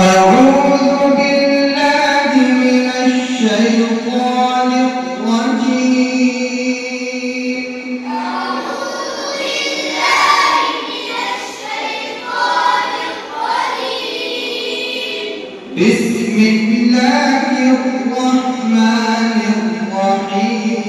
أعوذ بالله من الشيطان الرجيم. بسم الله الرحمن الرحيم.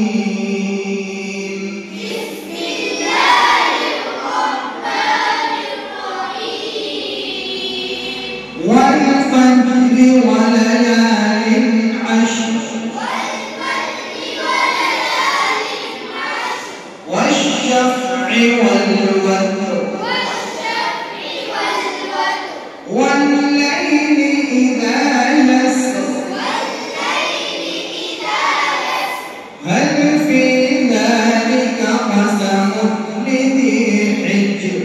والفجر وليال عشر والشفع والوتر والليل إذا يسر هل في ذلك قسم لذي حجر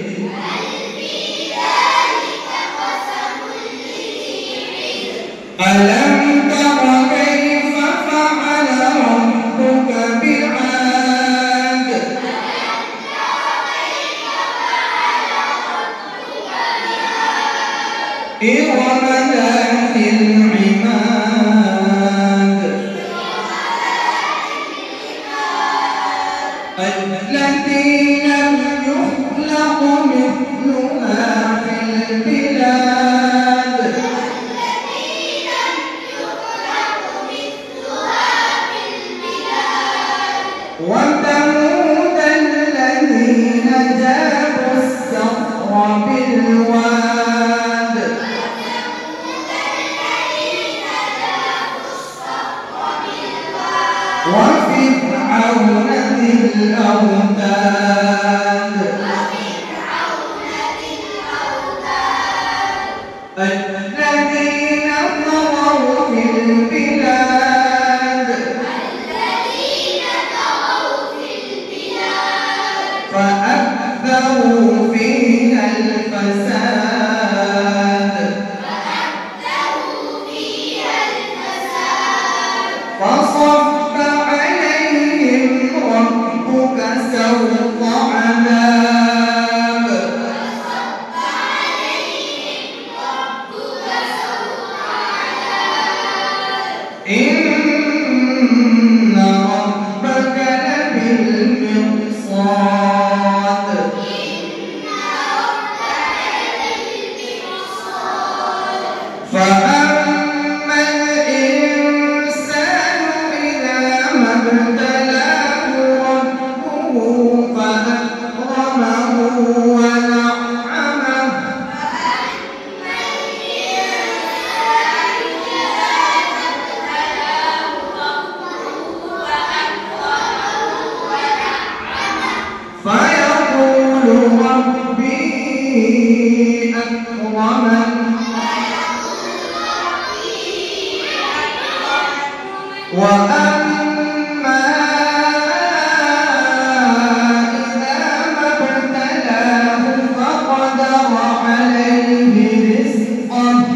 ألم تر كيف فعل ربك بعاد إرم ذات العماد التي لم يخلق مثلها في البلاد وثمود الذين جابوا الصخر بالواد وفرعون ذي الأوتاد الذين طغوا في البلاد فأكثروا فيها الفساد فصب عليهم ربك سوط عذاب إن ربك لبالمرصاد فأما الإنسان إذا ما ابتلاه ربه فأكرمه ونعمه فيقول ربي أكرمن وأما إذا ما ابتلاه فقدر عليه رزقه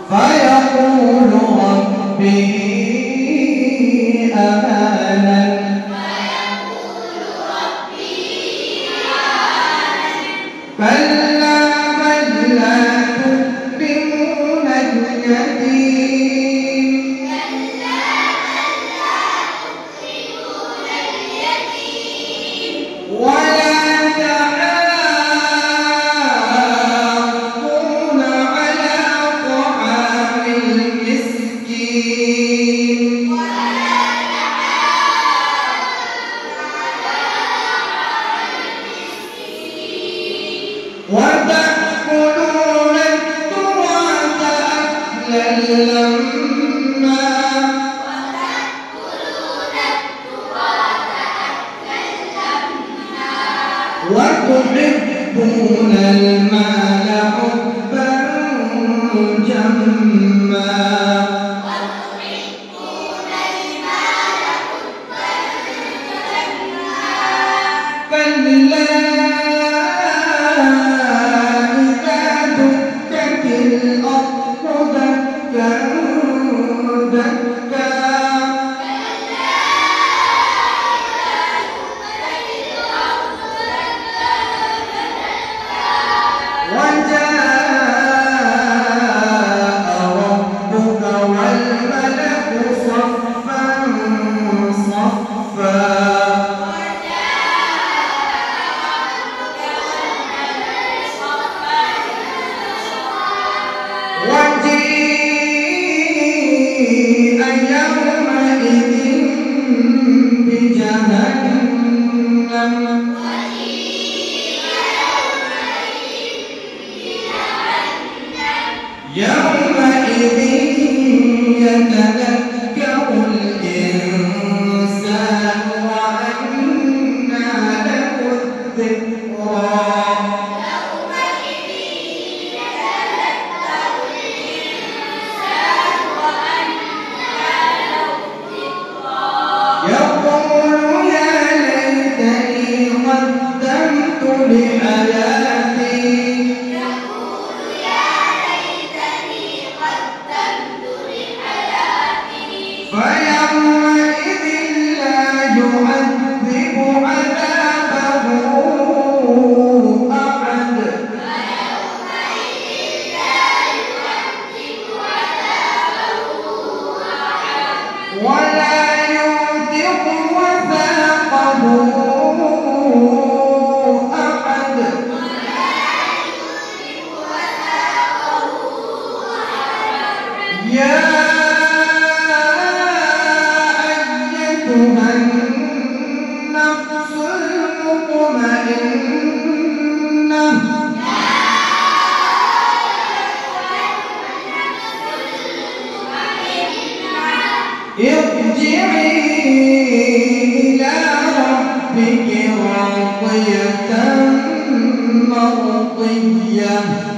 فيقول ربي أهانن كلا بل لا تكرمون اليتيم ولا تحاضون على طعام المسكين وتأكلون التراث أكلا لما وتحبون المال حبا جما كلا إذا دكت الأرض دكا دكا مرضية